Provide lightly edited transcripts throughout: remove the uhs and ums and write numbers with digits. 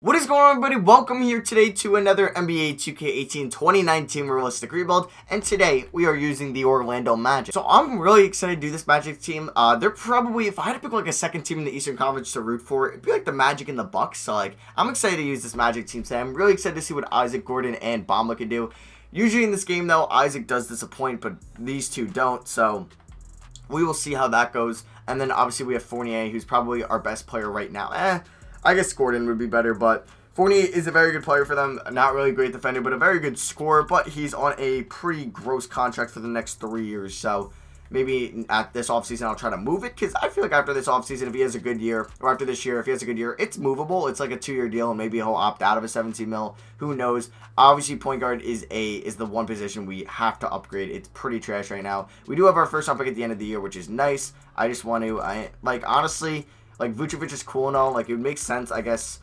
What is going on, everybody? Welcome here today to another NBA 2K18 2019 Realistic Rebuild, and today we are using the Orlando Magic. So I'm really excited to do this Magic team. They're probably, if I had to pick like a second team in the Eastern Conference to root for, it'd be like the Magic and the Bucks. So like, I'm excited to use this Magic team today. I'm really excited to see what Isaac, Gordon, and Bamba can do. Usually in this game though, Isaac does disappoint, but these two don't. So we will see how that goes. And then obviously we have Fournier, who's probably our best player right now. I guess Gordon would be better, but Fournier is a very good player for them. Not really great defender, but a very good scorer. But he's on a pretty gross contract for the next 3 years. So maybe at this offseason, I'll try to move it. Because I feel like after this offseason, if he has a good year, or after this year, if he has a good year, it's movable. It's like a 2-year deal, and maybe he'll opt out of a 17 mil. Who knows? Obviously, point guard is the one position we have to upgrade. It's pretty trash right now. We do have our first round pick at the end of the year, which is nice. I just want to, honestly, like, Vucevic is cool and all. Like, it would make sense, I guess,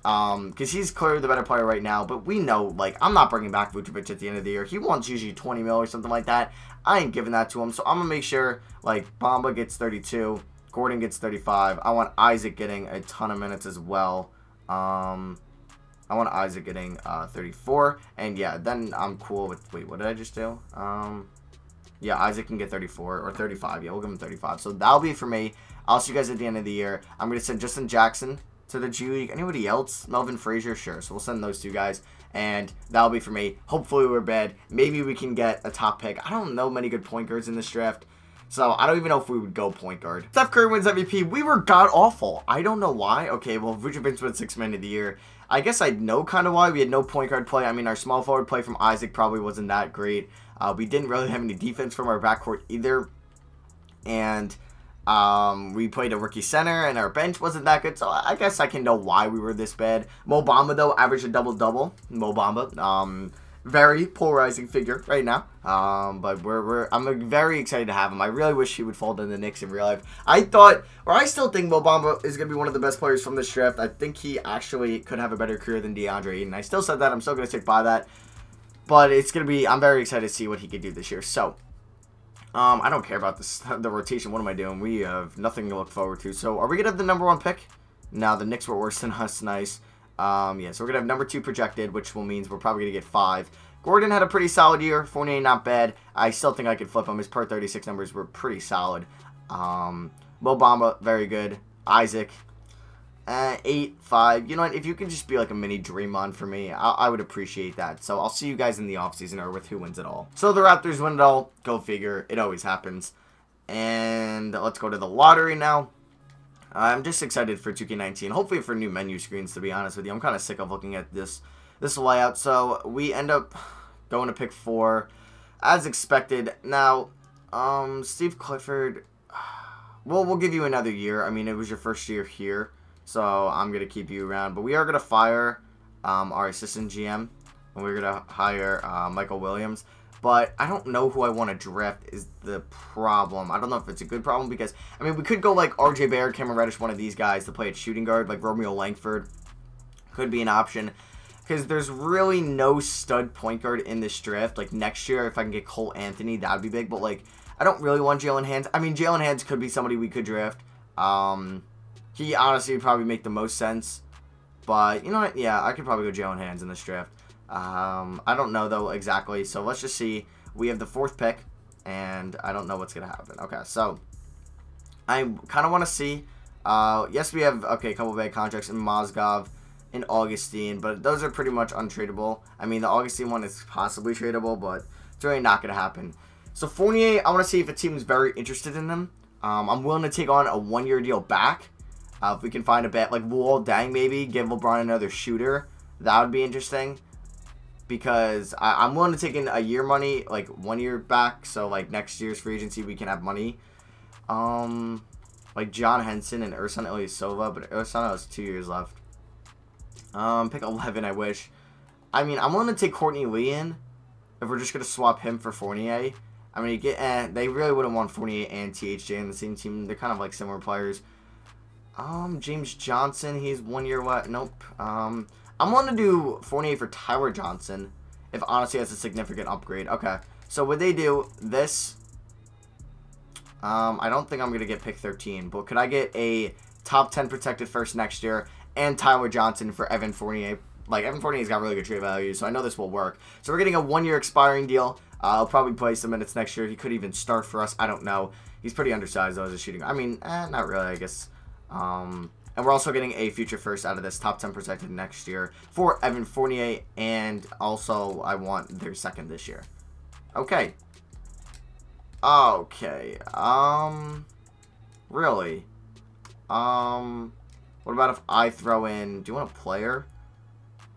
because he's clearly the better player right now. But we know, like, I'm not bringing back Vucevic at the end of the year. He wants usually 20 mil or something like that. I ain't giving that to him. So I'm going to make sure, like, Bamba gets 32. Gordon gets 35. I want Isaac getting a ton of minutes as well. I want Isaac getting 34. And, yeah, then I'm cool with... Wait, what did I just do? Yeah, Isaac can get 34 or 35. Yeah, we'll give him 35. So that'll be it for me. I'll see you guys at the end of the year. I'm going to send Justin Jackson to the G League. Anybody else? Melvin Frazier? Sure. So we'll send those two guys. And that'll be for me. Hopefully we're bad. Maybe we can get a top pick. I don't know many good point guards in this draft. So I don't even know if we would go point guard. Steph Curry wins MVP. We were god-awful. I don't know why. Okay, well, Vucevic went 6th man of the year. I guess I know kind of why. We had no point guard play. I mean, our small forward play from Isaac probably wasn't that great. We didn't really have any defense from our backcourt either. And we played a rookie center, and our bench wasn't that good. So I guess I can know why we were this bad. Mo Bamba, though, averaged a double-double. Mo Bamba, very polarizing figure right now. But I'm very excited to have him. I really wish he would fall to the Knicks in real life. I still think Mo Bamba is going to be one of the best players from this draft. I think he actually could have a better career than DeAndre Ayton. I still said that. I'm still going to stick by that. But it's going to be, I'm very excited to see what he could do this year. So, I don't care about the rotation. What am I doing? We have nothing to look forward to. So, are we going to have the #1 pick? No, the Knicks were worse than us. Nice. Yeah, so we're going to have number 2 projected, which means we're probably going to get 5. Gordon had a pretty solid year. Fournier, not bad. I still think I could flip him. His per 36 numbers were pretty solid. Mo Bamba, very good. Isaac, 8, 5. You know what? If you could just be like a mini Draymond for me, I would appreciate that. So I'll see you guys in the offseason or with who wins it all. So the Raptors win it all. Go figure. It always happens. And let's go to the lottery now. I'm just excited for 2K19. Hopefully for new menu screens, to be honest with you. I'm kind of sick of looking at this layout. So we end up going to pick 4 as expected. Now, Steve Clifford, well, we'll give you another year. I mean, it was your first year here. So I'm going to keep you around. But we are going to fire our assistant GM. And we're going to hire Michael Williams. But I don't know who I want to draft is the problem. I don't know if it's a good problem because, I mean, we could go like RJ Barrett, Cameron Reddish, one of these guys to play at shooting guard. Like Romeo Langford could be an option. Because there's really no stud point guard in this draft. Like next year, if I can get Cole Anthony, that would be big. But like, I don't really want Jalen Hands. I mean, Jalen Hands could be somebody we could draft. He honestly would probably make the most sense. But, you know what? Yeah, I could probably go Jalen Hands in this draft. I don't know, though, exactly. So, let's just see. We have the 4th pick. And I don't know what's going to happen. Okay, so. I kind of want to see. Yes, we have, okay, a couple of bad contracts in Mozgov and Augustine. But those are pretty much untradeable. I mean, the Augustine one is possibly tradable. But it's really not going to happen. So, Fournier, I want to see if a team is very interested in them. I'm willing to take on a 1-year deal back. If we can find a bet, like Wall Dang maybe, give LeBron another shooter. That would be interesting. Because I'm willing to take in a year money, like 1 year back. So, like, next year's free agency, we can have money. Like John Henson and Ersan Ilyasova. But Ersan has 2 years left. Pick 11, I wish. I mean, I'm willing to take Courtney Lee in. If we're just going to swap him for Fournier. I mean, they really wouldn't want Fournier and THJ in the same team. They're kind of like similar players. James Johnson, he's 1 year left. Nope. I'm willing to do Fournier for Tyler Johnson, if honestly that's a significant upgrade. Okay, so would they do this? I don't think I'm going to get pick 13, but could I get a top 10 protected first next year and Tyler Johnson for Evan Fournier. Like, Evan Fournier's got really good trade value, so I know this will work. So we're getting a 1-year expiring deal. I'll probably play some minutes next year. He could even start for us. I don't know. He's pretty undersized, though, as a shooting. I mean, not really, I guess. And we're also getting a future first out of this, top 10 protected next year for Evan Fournier. And also, I want their second this year. Okay. Okay. Really? What about if I throw in... Do you want a player?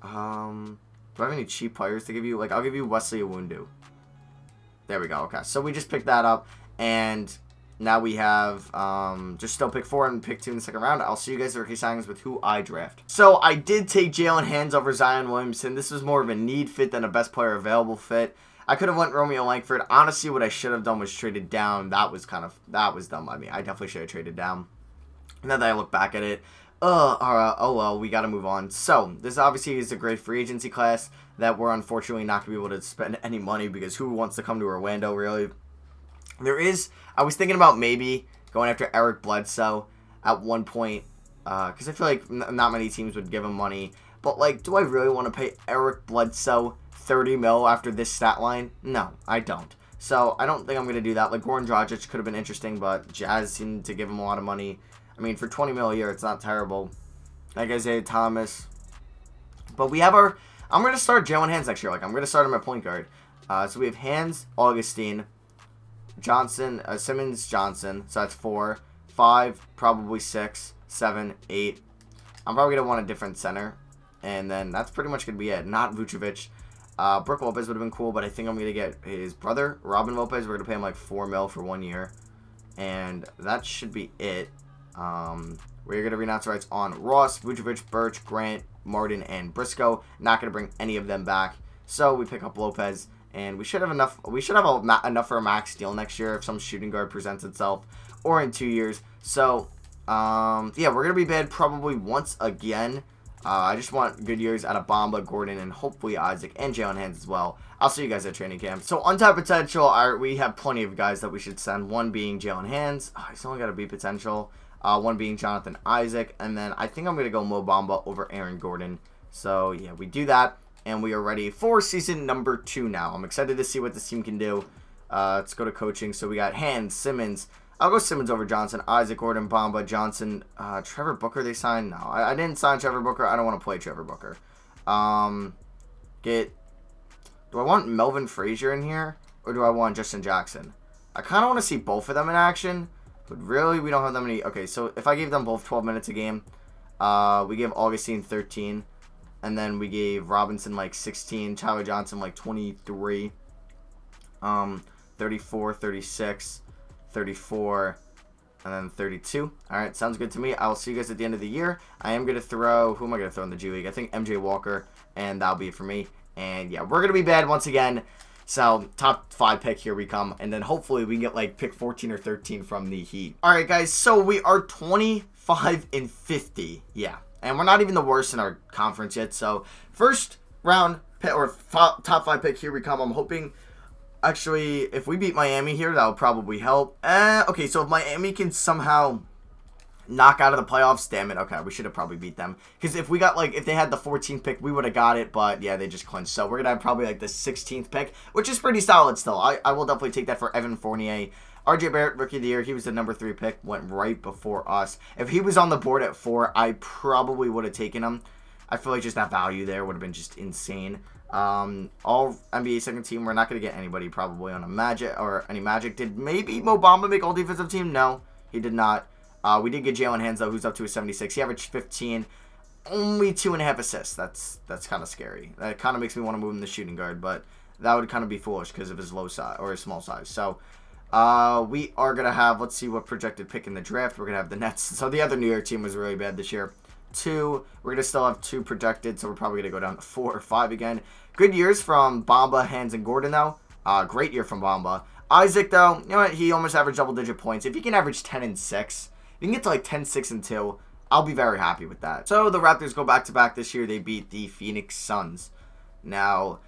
Do I have any cheap players to give you? Like, I'll give you Wesley Iwundu. There we go. Okay, so we just picked that up, and now we have just still pick 4 and pick 2 in the second round. I'll see you guys at rookie signings with who I draft. So I did take Jalen Hands over Zion Williamson. This was more of a need fit than a best player available fit. I could have went Romeo Langford. Honestly, what I should have done was traded down. That was dumb by me. I definitely should have traded down. Now that I look back at it, oh well, we got to move on. So, this obviously is a great free agency class that we're unfortunately not going to be able to spend any money because who wants to come to Orlando, really? I was thinking about maybe going after Eric Bledsoe at one point because I feel like not many teams would give him money. But, like, do I really want to pay Eric Bledsoe 30 mil after this stat line? No, I don't. So, I don't think I'm going to do that. Like, Goran Dragic could have been interesting, but Jazz seemed to give him a lot of money. I mean, for 20 mil a year, it's not terrible. Like Isaiah Thomas. But we have our... I'm going to start Jalen Hands next year. Like, I'm going to start him at point guard. So we have Hands, Augustine, Johnson, Simmons, Johnson. So that's 4. 5, probably 6, 7, 8. I'm probably going to want a different center. And then that's pretty much going to be it. Not Vucevic. Brook Lopez would have been cool, but I think I'm going to get his brother, Robin Lopez. We're going to pay him like 4 mil for 1 year. And that should be it. We're going to renounce rights on Ross, Vucevic, Birch, Grant, Martin, and Briscoe. Not going to bring any of them back. So we pick up Lopez, and we should have enough. We should have enough for a max deal next year if some shooting guard presents itself, or in 2 years. So, yeah, we're going to be bad probably once again. I just want good years out of Bamba, Gordon, and hopefully Isaac and Jalen Hands as well. I'll see you guys at training camp. So, untapped potential, we have plenty of guys that we should send. One being Jalen Hands. Oh, he's only got to be potential. One being Jonathan Isaac, and then I think I'm going to go Mo Bamba over Aaron Gordon. So, yeah, we do that, and we are ready for season number 2 now. I'm excited to see what this team can do. Let's go to coaching. So, we got Hands, Simmons. I'll go Simmons over Johnson, Isaac, Gordon, Bamba, Johnson. Trevor Booker they signed? No, I didn't sign Trevor Booker. I don't want to play Trevor Booker. Do I want Melvin Frazier in here, or do I want Justin Jackson? I kind of want to see both of them in action. But really, we don't have that many. Okay, so if I gave them both 12 minutes a game, we gave Augustine 13. And then we gave Robinson like 16. Tyler Johnson like 23. 34, 36, 34, and then 32. Alright, sounds good to me. I will see you guys at the end of the year. I am going to throw... Who am I going to throw in the G League? I think MJ Walker. And that'll be it for me. And yeah, we're going to be bad once again. So, top 5 pick, here we come. And then hopefully we can get like pick 14 or 13 from the Heat. Alright guys, so we are 25 and 50. Yeah. And we're not even the worst in our conference yet. So, first round pick, or top 5 pick, here we come. I'm hoping, actually, if we beat Miami here, that would probably help. Okay, so if Miami can somehow knock out of the playoffs, damn it. Okay, we should have probably beat them. Because if we got, like, if they had the 14th pick, we would have got it. But, yeah, they just clinched. So, we're going to have probably, like, the 16th pick, which is pretty solid still. I will definitely take that for Evan Fournier. RJ Barrett, Rookie of the Year, he was the number 3 pick, went right before us. If he was on the board at 4, I probably would have taken him. I feel like just that value there would have been just insane. All NBA second team, we're not going to get anybody probably on a Magic, or any Magic. Did maybe Mo Bamba make all defensive team? No, he did not. We did get Jalen Hands, though, who's up to a 76. He averaged 15, only 2.5 assists. That's kind of scary. That kind of makes me want to move him to shooting guard, but that would kind of be foolish because of his low size, or his small size. So, we are going to have, let's see what projected pick in the draft. We're going to have the Nets. So, the other New York team was really bad this year. 2. We're going to still have 2 projected, so we're probably going to go down to 4 or 5 again. Good years from Bamba, Hands, and Gordon, though. Great year from Bamba. Isaac, though, you know what? He almost averaged double-digit points. If he can average 10 and 6, if you can get to like 10, 6, and 2, I'll be very happy with that. So, the Raptors go back-to-back this year. They beat the Phoenix Suns. Now,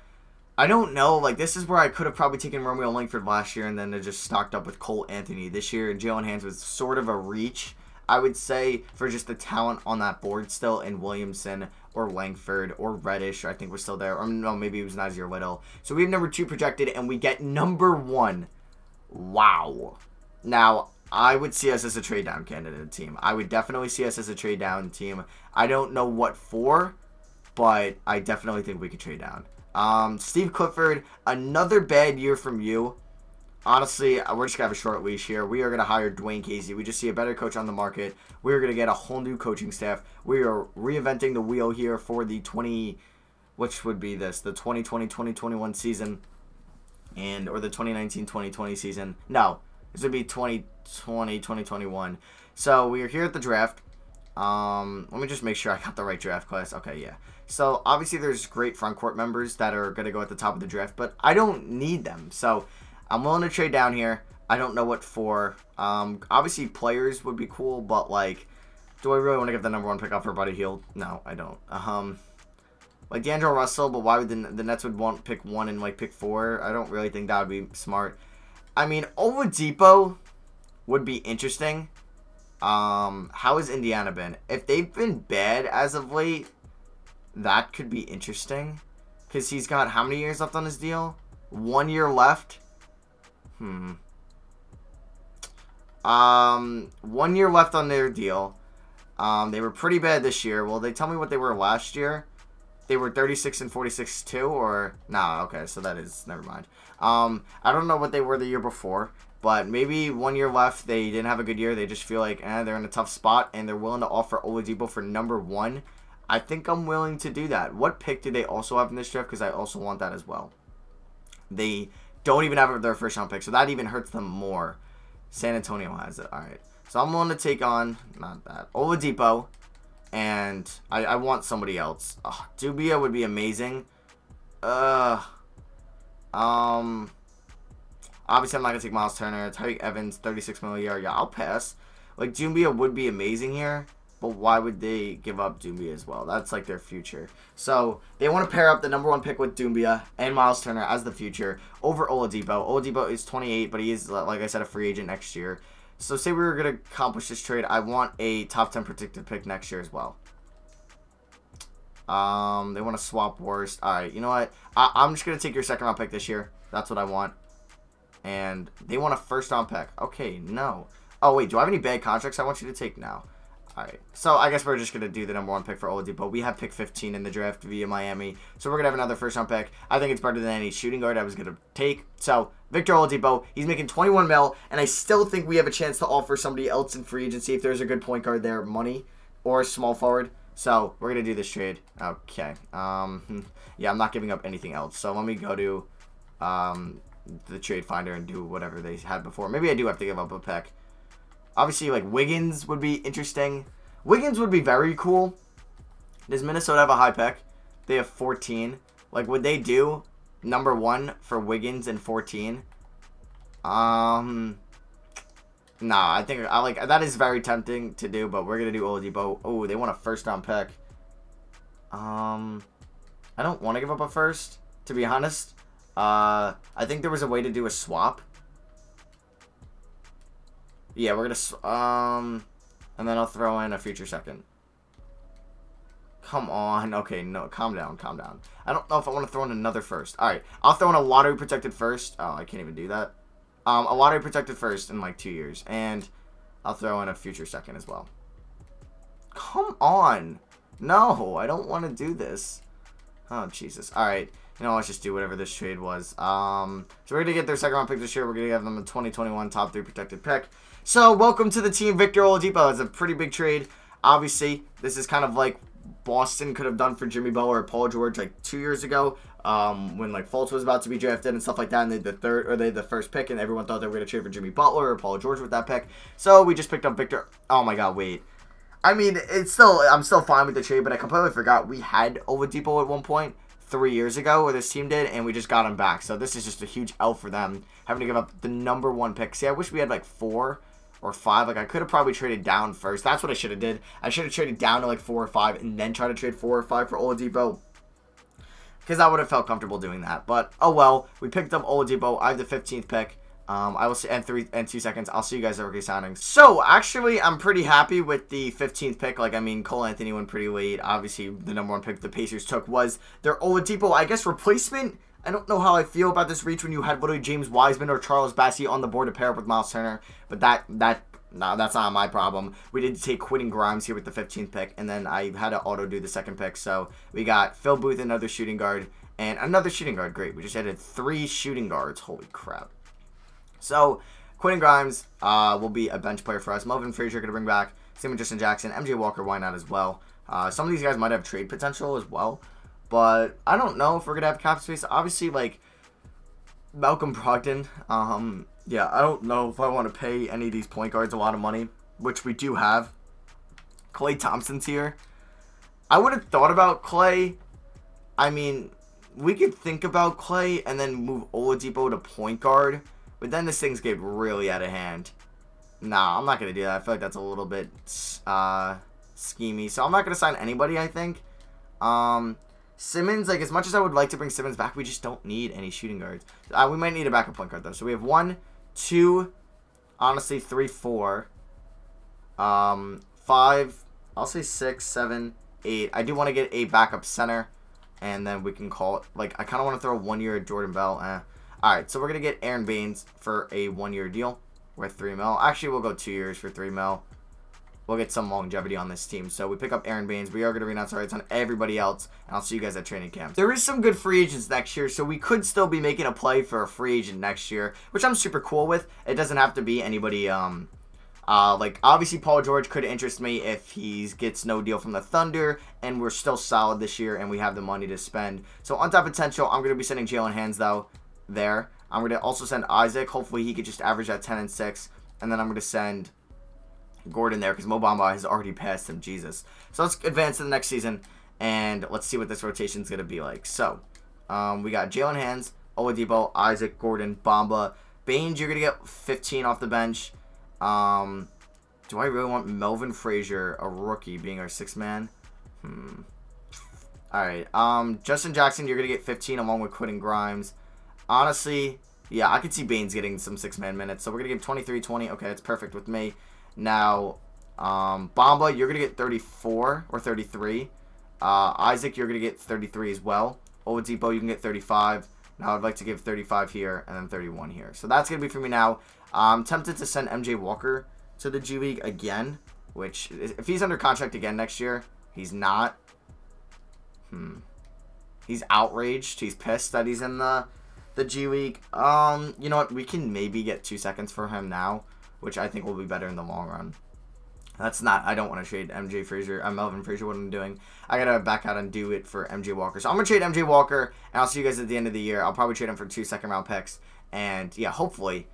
I don't know. Like, this is where I could have probably taken Romeo Langford last year, and then they just stocked up with Cole Anthony this year. And Jalen Hands was sort of a reach. I would say, for just the talent on that board still, in Williamson or Langford or Reddish, I think we're still there. Or no, maybe it was Nazir Little. So we have number 2 projected, and we get number 1. Wow. Now, I would see us as a trade down candidate team. I would definitely see us as a trade down team. I don't know what for, but I definitely think we could trade down. Steve Clifford, another bad year from you. Honestly, we're just going to have a short leash here. We are going to hire Dwayne Casey. We just see a better coach on the market. We are going to get a whole new coaching staff. We are reinventing the wheel here for the 2020-2021 season. Or the 2019-2020 season. No, this would be 2020-2021. So, we are here at the draft. Let me just make sure I got the right draft class. Okay, yeah. So, obviously, there's great front court members that are going to go at the top of the draft, but I don't need them. So, I'm willing to trade down here. I don't know what for. Obviously, players would be cool, but, like, do I really want to give the number 1 pick up for Buddy Hield? No, I don't. Like, D'Angelo Russell, but why would the Nets would want pick 1 and, like, pick 4? I don't really think that would be smart. I mean, Oladipo would be interesting. How has Indiana been? If they've been bad as of late, that could be interesting. Because he's got how many years left on his deal? 1 year left? 1 year left on their deal. They were pretty bad this year. Will they tell me what they were last year? They were 36 and 46 too, or no? Okay, so that is never mind. I don't know what they were the year before, but maybe 1 year left. They didn't have a good year. They just feel like they're in a tough spot, and they're willing to offer Oladipo for number 1. I think I'm willing to do that. What pick do they also have in this draft? Because I also want that as well. They don't even have their first round pick, so that even hurts them more. San Antonio has it. All right, so I'm willing to take on not that Oladipo. And I want somebody else. Dubia would be amazing. Obviously, I'm not going to take Miles Turner. Tyreek Evans, 36 million a year. Yeah, I'll pass. Like, Dubia would be amazing here. But why would they give up Dubia as well? That's, like, their future. So, they want to pair up the number 1 pick with Dubia and Miles Turner as the future over Oladipo. Oladipo is 28, but he is, like I said, a free agent next year. So, say we were going to accomplish this trade. I want a top 10 protected pick next year as well. They want to swap worst. Alright, you know what? I'm just going to take your second round pick this year. That's what I want. And they want a first round pick. Okay, no. Oh, wait. Do I have any bad contracts I want you to take now? Alright. So, I guess we're just going to do the number 1 pick for Oladipo. We have pick 15 in the draft via Miami. So, we're going to have another first round pick. I think it's better than any shooting guard I was going to take. So, Victor Oladipo, he's making 21 mil, and I still think we have a chance to offer somebody else in free agency if there's a good point guard there, money, or a small forward. So, we're going to do this trade. Okay. Yeah, I'm not giving up anything else. So, let me go to the trade finder and do whatever they had before. Maybe I do have to give up a pick. Obviously, like, Wiggins would be interesting. Wiggins would be very cool. Does Minnesota have a high pick? They have 14. Like, would they do number 1 for Wiggins and 14? Nah, I think that is very tempting to do, but we're gonna do Oladipo. Oh, they want a first round pick. I don't want to give up a first, to be honest. I think there was a way to do a swap. Yeah, we're gonna and then I'll throw in a future second. Come on. Okay, no, calm down, calm down. I don't know if I want to throw in another first. Alright, I'll throw in a lottery protected first. Oh, I can't even do that. A lottery protected first in like 2 years. And I'll throw in a future second as well. Come on. No, I don't want to do this. Oh, Jesus. Alright, you know, let's just do whatever this trade was. So we're going to get their second round pick this year. We're going to give them a 2021 top 3 protected pick. So, welcome to the team, Victor Oladipo. It's a pretty big trade. Obviously, this is kind of like Boston could have done for Jimmy Butler or Paul George like 2 years ago, when like Fultz was about to be drafted and stuff like that, and they had the first pick, and everyone thought they were going to trade for Jimmy Butler or Paul George with that pick. So we just picked up Victor. Oh my God, wait. I mean, I'm still fine with the trade, but I completely forgot we had Oladipo at one point 3 years ago, or this team did, and we just got him back. So this is just a huge L for them, having to give up the number 1 pick. See, I wish we had like 4 or 5. Like, I could have probably traded down first. That's what I should have did. I should have traded down to like 4 or 5 and then try to trade 4 or 5 for Oladipo, because I would have felt comfortable doing that. But, oh well. We picked up Oladipo. I have the 15th pick. I will see in 2 seconds. I'll see you guys at rookie signings. So actually, I'm pretty happy with the 15th pick. Like, I mean, Cole Anthony went pretty late. Obviously, the #1 pick the Pacers took was their Oladipo, I guess, replacement. I don't know how I feel about this reach when you had literally James Wiseman or Charles Bassey on the board to pair up with Miles Turner, but no, that's not my problem. We did take Quentin Grimes here with the 15th pick, and then I had to auto do the 2nd pick. So we got Phil Booth, another shooting guard, and another shooting guard. Great. We just added 3 shooting guards. Holy crap. So Quentin Grimes will be a bench player for us. Melvin Frazier going to bring back. Same with Justin Jackson. MJ Walker, why not as well? Some of these guys might have trade potential as well, but I don't know if we're going to have cap space. Obviously, like Malcolm Brogdon, yeah, I don't know if I want to pay any of these point guards a lot of money, which we do have. Klay Thompson's here. I would have thought about Klay. I mean, we could think about Klay and then move Oladipo to point guard, but then this thing's get really out of hand. Nah, I'm not going to do that. I feel like that's a little bit schemy, so I'm not going to sign anybody, I think. Simmons, like, as much as I would like to bring Simmons back, we just don't need any shooting guards. We might need a backup point guard, though. So we have 1, 2, honestly, 3, 4, 5, I'll say 6, 7, 8. I do want to get a backup center, and then we can call it, like, I kind of want to throw 1 year at Jordan Bell. Alright, so we're going to get Aaron Baines for a 1-year deal worth $3 million. Actually, we'll go 2 years for $3 million. We'll get some longevity on this team. So we pick up Aaron Baines. We are going to renounce our rights on everybody else. And I'll see you guys at training camp. There is some good free agents next year. So we could still be making a play for a free agent next year, which I'm super cool with. It doesn't have to be anybody, like, obviously Paul George could interest me if he gets no deal from the Thunder. And we're still solid this year and we have the money to spend. So on top potential, I'm going to be sending Jalen Hands, though, there. I'm going to also send Isaac. Hopefully he could just average at 10 and 6. And then I'm going to send Gordon there because Mo Bamba has already passed him. Jesus. So let's advance to the next season and let's see what this rotation is going to be like. So we got Jalen Hands, Oladipo, Isaac, Gordon, Bamba, Baines. You're going to get 15 off the bench. Do I really want Melvin Frazier, a rookie, being our 6th man? Alright. Justin Jackson, you're going to get 15 along with Quentin Grimes. Honestly, yeah, I could see Baines getting some 6-man minutes. So we're going to give 23, 20. Okay, that's perfect with me. Now, Bamba, you're going to get 34 or 33. Isaac, you're going to get 33 as well. Oladipo, you can get 35. Now, I'd like to give 35 here and then 31 here. So that's going to be for me now. I'm tempted to send MJ Walker to the G League again, which, if he's under contract again next year, he's not. He's outraged. He's pissed that he's in the G League. You know what? We can maybe get 2 seconds for him now, which I think will be better in the long run. I don't want to trade MJ Frazier. Melvin Frazier, what I'm doing. I got to back out and do it for MJ Walker. So I'm going to trade MJ Walker, and I'll see you guys at the end of the year. I'll probably trade him for 2 second-round picks. And, yeah, hopefully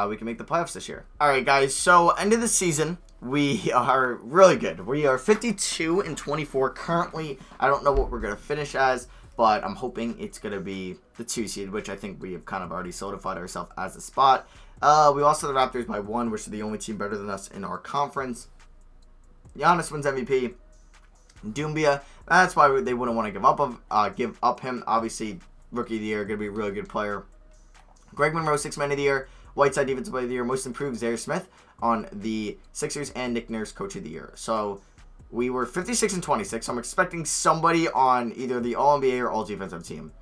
we can make the playoffs this year. All right, guys. So, end of the season, we are really good. We are 52 and 24 currently. I don't know what we're going to finish as, but I'm hoping it's going to be the 2 seed, which I think we have kind of already solidified ourselves as a spot. We lost to the Raptors by 1, which is the only team better than us in our conference. Giannis wins MVP. Doumbia, that's why they wouldn't want to give up him. Obviously, Rookie of the Year, going to be a really good player. Greg Monroe, 6th Man of the Year. Whiteside, Defensive Player of the Year. Most Improved, Zaire Smith on the Sixers. And Nick Nurse, Coach of the Year. So, we were 56 and 26. So, I'm expecting somebody on either the All-NBA or All-Defensive team.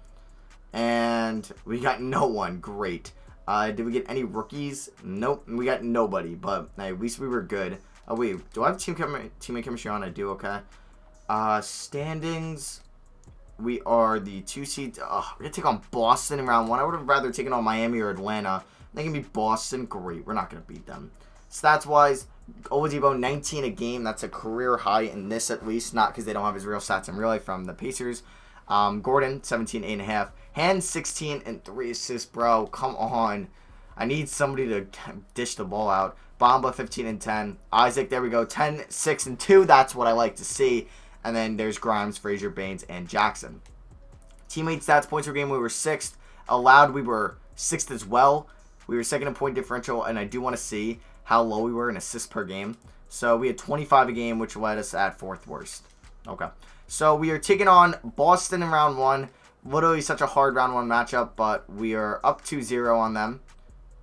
And we got no one. Great. Did we get any rookies? Nope. We got nobody. But at least we were good. Oh, wait. Do I have teammate chemistry on? I do. Okay. Standings. We are the 2 seed. We're going to take on Boston in round 1. I would have rather taken on Miami or Atlanta. They can be Boston. Great. We're not going to beat them. Stats-wise, Oladipo, 19 a game. That's a career high in this at least. Not because they don't have his real stats in real life from the Pacers. Gordon, 17, 8.5. Hands, 16 and 3 assists, bro. Come on. I need somebody to dish the ball out. Bamba, 15 and 10. Isaac, there we go. 10, 6 and 2. That's what I like to see. And then there's Grimes, Frazier, Baines, and Jackson. Teammate stats, points per game, we were 6th. Allowed, we were 6th as well. We were 2nd in point differential, and I do want to see how low we were in assists per game. So we had 25 a game, which led us at 4th worst. Okay. So we are taking on Boston in round 1. Literally such a hard round 1 matchup, but we are up 2-0 on them.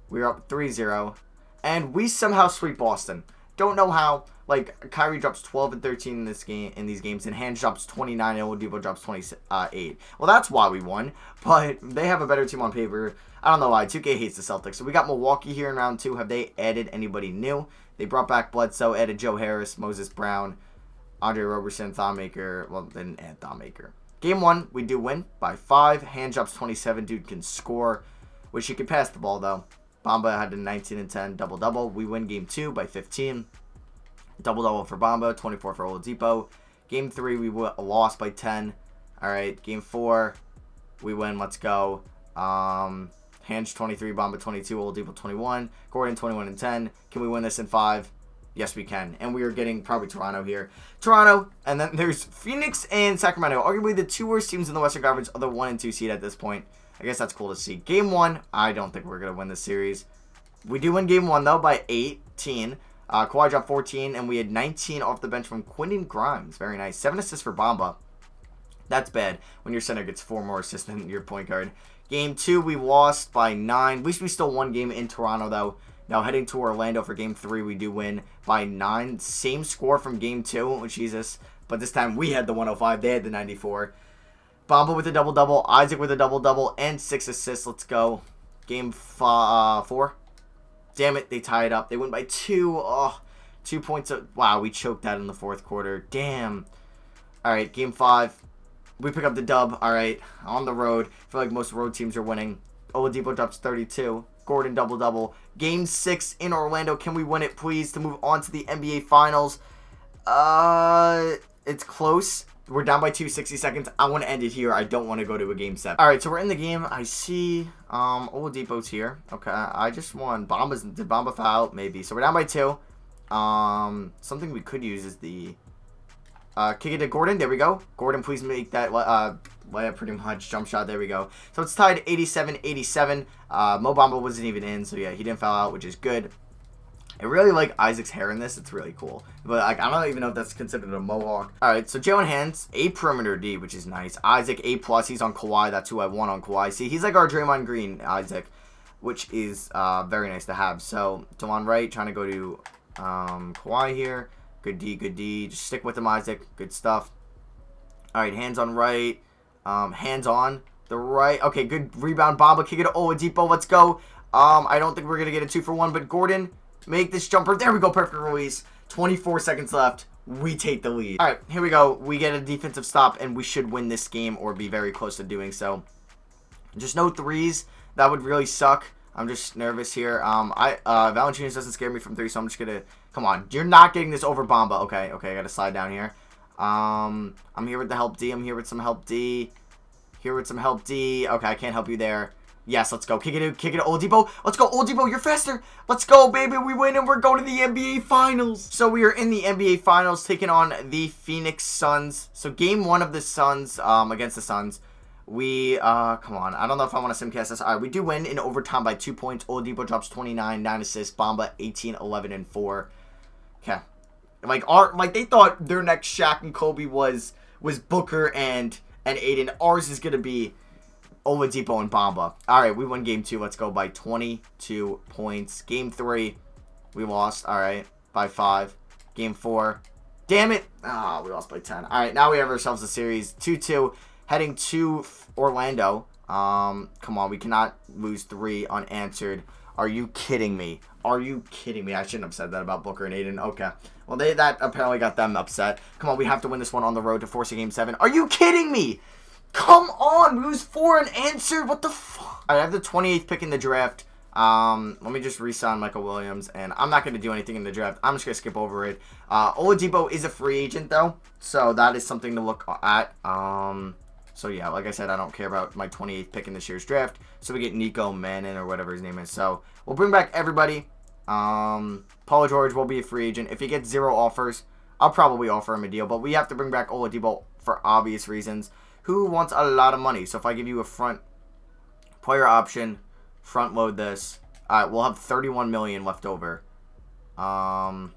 We're up 3-0. And we somehow sweep Boston. Don't know how. Like, Kyrie drops 12 and 13 in this game, in these games, and Hand drops 29, and Oladipo drops 28. Well, that's why we won, but they have a better team on paper. I don't know why. 2K hates the Celtics. So we got Milwaukee here in round 2. Have they added anybody new? They brought back Bledsoe, added Joe Harris, Moses Brown, Andre Roberson, Thonmaker. Well, they didn't add Thonmaker. Game 1, we do win by 5. Hand drops 27. Dude can score. Wish he could pass the ball, though. Bamba had a 19 and 10 double-double. We win game 2 by 15. Double-double for Bamba, 24 for Oladipo. Game 3, we lost by 10. All right, game 4, we win. Let's go. Hands 23, Bamba 22, Oladipo 21, Gordon 21 and 10. Can we win this in 5? Yes, we can. And we are getting probably Toronto here. Toronto, and then there's Phoenix and Sacramento. Arguably the 2 worst teams in the Western Conference are the 1 and 2 seed at this point. I guess that's cool to see. Game 1, I don't think we're going to win this series. We do win game 1, though, by 18. Kawhi dropped 14, and we had 19 off the bench from Quentin Grimes. Very nice. 7 assists for Bamba. That's bad when your center gets 4 more assists than your point guard. Game 2, we lost by 9. At least we still won game in Toronto, though. Now, heading to Orlando for game 3, we do win by 9. Same score from game 2. Oh, Jesus. But this time, we had the 105. They had the 94. Bamba with a double-double. Isaac with a double-double. And 6 assists. Let's go. Game 4. Damn it, they tied up. They went by 2. Oh, 2 points. Wow, we choked that in the 4th quarter. Damn. All right, game 5. We pick up the dub. All right, on the road. I feel like most road teams are winning. Oladipo drops 32. Gordon double-double. Game 6 in Orlando. Can we win it, please, to move on to the NBA Finals? It's close. We're down by 2, 60 seconds. I want to end it here. I don't want to go to a game 7. All right, so we're in the game. I see Oladipo's here. Okay, I just won. Did Bamba foul? Maybe. So we're down by 2. Something we could use is the kick it to Gordon. There we go. Gordon, please make that layup pretty much. Jump shot. There we go. So it's tied 87-87. Mo Bamba wasn't even in, so yeah, he didn't foul out, which is good. I really like Isaac's hair in this. It's really cool. But like, I don't even know if that's considered a mohawk. Alright, so Jalen Hands, A perimeter D, which is nice. Isaac, A+. He's on Kawhi. That's who I want on Kawhi. See, he's like our Draymond Green, Isaac, which is very nice to have. So, Delon Wright trying to go to Kawhi here. Good D, good D. Just stick with him, Isaac. Good stuff. Alright, hands on right. Hands on the right. Okay, good rebound. Bamba, kick it to Oladipo. Let's go. I don't think we're going to get a 2-for-1, but Gordon... Make this jumper. There we go. Perfect release. 24 seconds left. We take the lead. All right, here we go. We get a defensive stop, and we should win this game or be very close to doing so. Just no threes. That would really suck. I'm just nervous here. Valanciunas doesn't scare me from 3, so I'm just going to... Come on. You're not getting this over Bamba. Okay, I got to slide down here. I'm here with the help D. I'm here with some help D. Here with some help D. Okay, I can't help you there. Yes, let's go. Kick it to Oladipo. Let's go, Oladipo. You're faster. Let's go, baby. We win, and we're going to the NBA Finals. So we are in the NBA Finals, taking on the Phoenix Suns. So game 1 of the Suns, against the Suns, we, come on. I don't know if I want to simcast this. All right, we do win in overtime by 2 points. Oladipo drops 29, 9 assists. Bamba, 18, 11, and 4. Okay. Like they thought their next Shaq and Kobe was Booker and Aiden. Ours is going to be Oladipo and Bamba. All right, we won game 2. Let's go by 22 points. Game 3, we lost. All right, by 5. Game 4, damn it. Ah, we lost by 10. All right, now we have ourselves a series 2-2, heading to Orlando. Come on, we cannot lose 3 unanswered. Are you kidding me? Are you kidding me? I shouldn't have said that about Booker and Aiden. Okay. Well, that apparently got them upset. Come on, we have to win this one on the road to force a game 7. Are you kidding me? Come on, we lose 4 unanswered. What the fuck? I have the 28th pick in the draft. Let me just re-sign Michael Williams, and I'm not going to do anything in the draft. I'm just going to skip over it. Oladipo is a free agent, though, so that is something to look at. So, yeah, like I said, I don't care about my 28th pick in this year's draft, so we get Nico Manning or whatever his name is. So, we'll bring back everybody. Paul George will be a free agent. If he gets 0 offers, I'll probably offer him a deal, but we have to bring back Oladipo for obvious reasons. Who wants a lot of money? So if I give you a front player option, front load this. All right, we'll have 31 million left over. Paul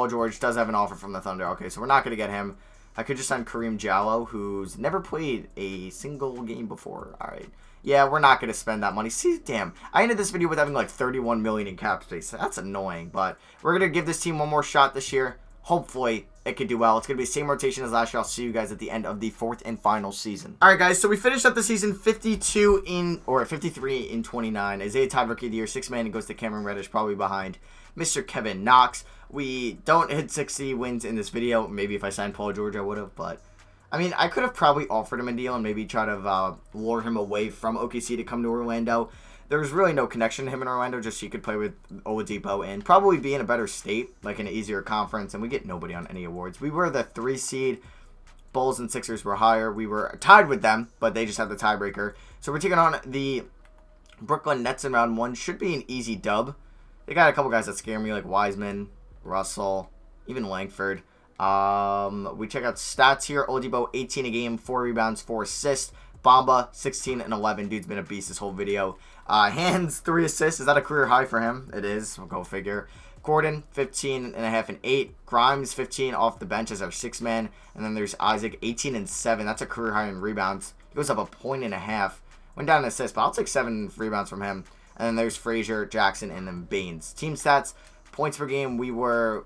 George does have an offer from the Thunder. Okay, so we're not going to get him. I could just sign Kareem Jallow, who's never played a single game before. Alright. Yeah, we're not going to spend that money. See, damn. I ended this video with having like 31 million in cap space. That's annoying, but we're going to give this team one more shot this year. Hopefully, it could do well. It's going to be the same rotation as last year. I'll see you guys at the end of the 4th and final season. Alright, guys, so we finished up the season 53 in 29. Isaiah tied Rookie of the Year. 6 man, and goes to Cameron Reddish, probably behind Mr. Kevin Knox. We don't hit 60 wins in this video. Maybe if I signed Paul George, I would have, but I mean, I could have probably offered him a deal and maybe try to lure him away from OKC to come to Orlando. There's really no connection to him in Orlando, just so he could play with Oladipo and probably be in a better state, like in an easier conference, and we get nobody on any awards. We were the 3 seed. Bulls and Sixers were higher. We were tied with them, but they just had the tiebreaker. So we're taking on the Brooklyn Nets in round 1. Should be an easy dub. They got a couple guys that scare me, like Wiseman, Russell, even Langford. We check out stats here. Oladipo, 18 a game, 4 rebounds, 4 assists. Bamba, 16 and 11. Dude's been a beast this whole video. Hands, 3 assists. Is that a career high for him? It is. We'll go figure. Gordon, 15 and a half and 8. Grimes, 15 off the bench as our 6 man. And then there's Isaac, 18 and 7. That's a career high in rebounds. He goes up a point and a half. Went down in assists, but I'll take 7 rebounds from him. And then there's Frazier, Jackson, and then Baines. Team stats, points per game, we were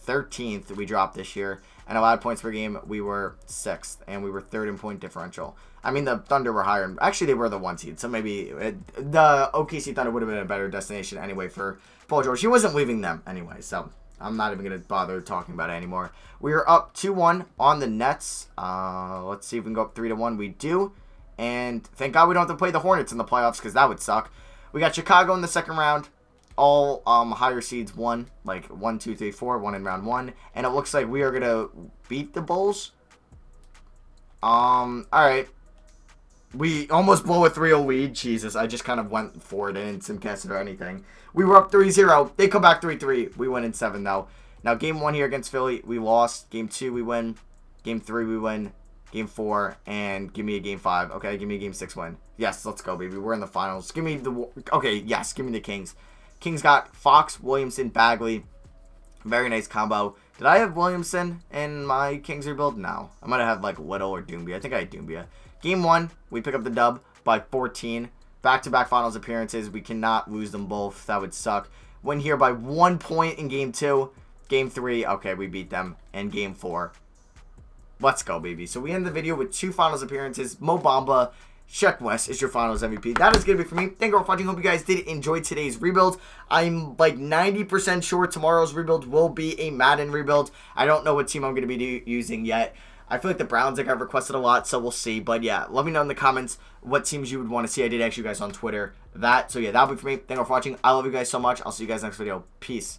13th we dropped this year. And allowed points per game, we were 6th. And we were 3rd in point differential. I mean, the Thunder were higher. Actually, they were the 1 seed. So maybe the OKC Thunder would have been a better destination anyway for Paul George. He wasn't leaving them anyway. So I'm not even going to bother talking about it anymore. We are up 2-1 on the Nets. Let's see if we can go up 3-1. We do. And thank God we don't have to play the Hornets in the playoffs because that would suck. We got Chicago in the 2nd round. All higher seeds won, like 1, 2, 3, 4, 1 in round 1, and it looks like we are gonna beat the Bulls. All right, we almost blow a 3-0 lead. Jesus, I just kind of went for it and didn't guess it or anything. We were up 3-0. They come back 3-3. We win in 7 though. Now game 1 here against Philly, we lost. Game 2 we win. Game 3 we win. Game 4 and give me a game 5. Okay, give me a game 6 win. Yes, let's go, baby. We're in the finals. Give me the yes, give me the Kings. Kings got Fox, Williamson, Bagley. Very nice combo. Did I have Williamson in my Kings rebuild? No. I might have had like Little or Doumbia. I think I had Doumbia. Game 1, we pick up the dub by 14. Back-to-back finals appearances. We cannot lose them both. That would suck. Win here by 1 point in game 2. Game 3, okay, we beat them. And game 4. Let's go, baby. So we end the video with 2 finals appearances. Mo Bamba, Sheck West is your finals MVP. That is going to be for me. Thank you for watching. Hope you guys did enjoy today's rebuild. I'm like 90% sure tomorrow's rebuild will be a Madden rebuild. I don't know what team I'm going to be using yet. I feel like the Browns like I've requested a lot, so we'll see. But yeah, let me know in the comments what teams you would want to see. I did ask you guys on Twitter that. So yeah, that'll be for me. Thank you for watching. I love you guys so much. I'll see you guys next video. Peace.